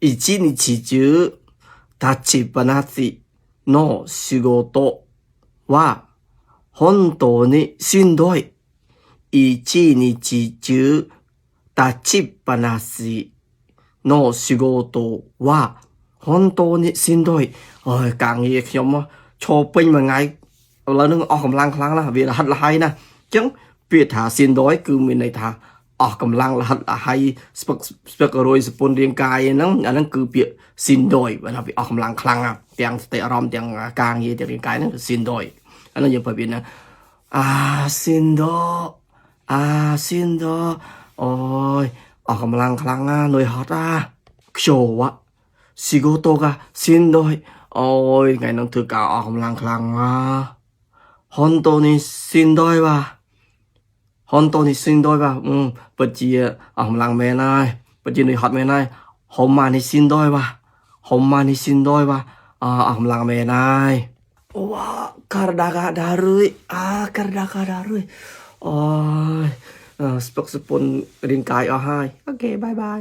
一日中立ちっぱなしの仕事は本当にしんどい。一日中立ちっぱなしの仕事は本当にしんどい Ôi, càng nghe ខ្ញុំឈរពេញមួយថ្ងៃឥឡូវនឹងអស់កម្លាំងខ្លាំងណាស់វារហិតរហៃណាស់អញ្ចឹងពាក្យថាស៊ីនដយគឺមានន័យថាអស់កម្លាំងរហិតរហៃស្ពឹករួយសពុនរាងកាយហ្នឹងអាហ្នឹងគឺពាក្យស៊ីនដយបើថាវាអស់កម្លាំងខ្លាំងណាស់ទាំងសតិអារម្មណ៍ទាំងការងារទាំងរាងកាយហ្នឹងគឺស៊ីនដយអាហ្នឹងយើងប្រាប់វាណាស៊ីនដស៊ីនដអូយអស់កម្លាំងខ្លាំងណាស់នឿយហត់ខ្ជោវ仕事がしんどいអូយថ្ងៃហ្នឹងធ្វើការអស់កម្លាំងខ្លាំង本当にしんどいわ本当にしんどいわពិតជាអស់កម្លាំងមែនហើយពិតជានឿយហត់មែនហើយហុំម៉ានេះしんどいわហុំម៉ានេះしんどいわអស់កម្លាំងមែនហើយវ៉ា体がだるい体がだるいអូយស្ពឹកសពុនរាងកាយអស់ហើយអូខេបាយបាយ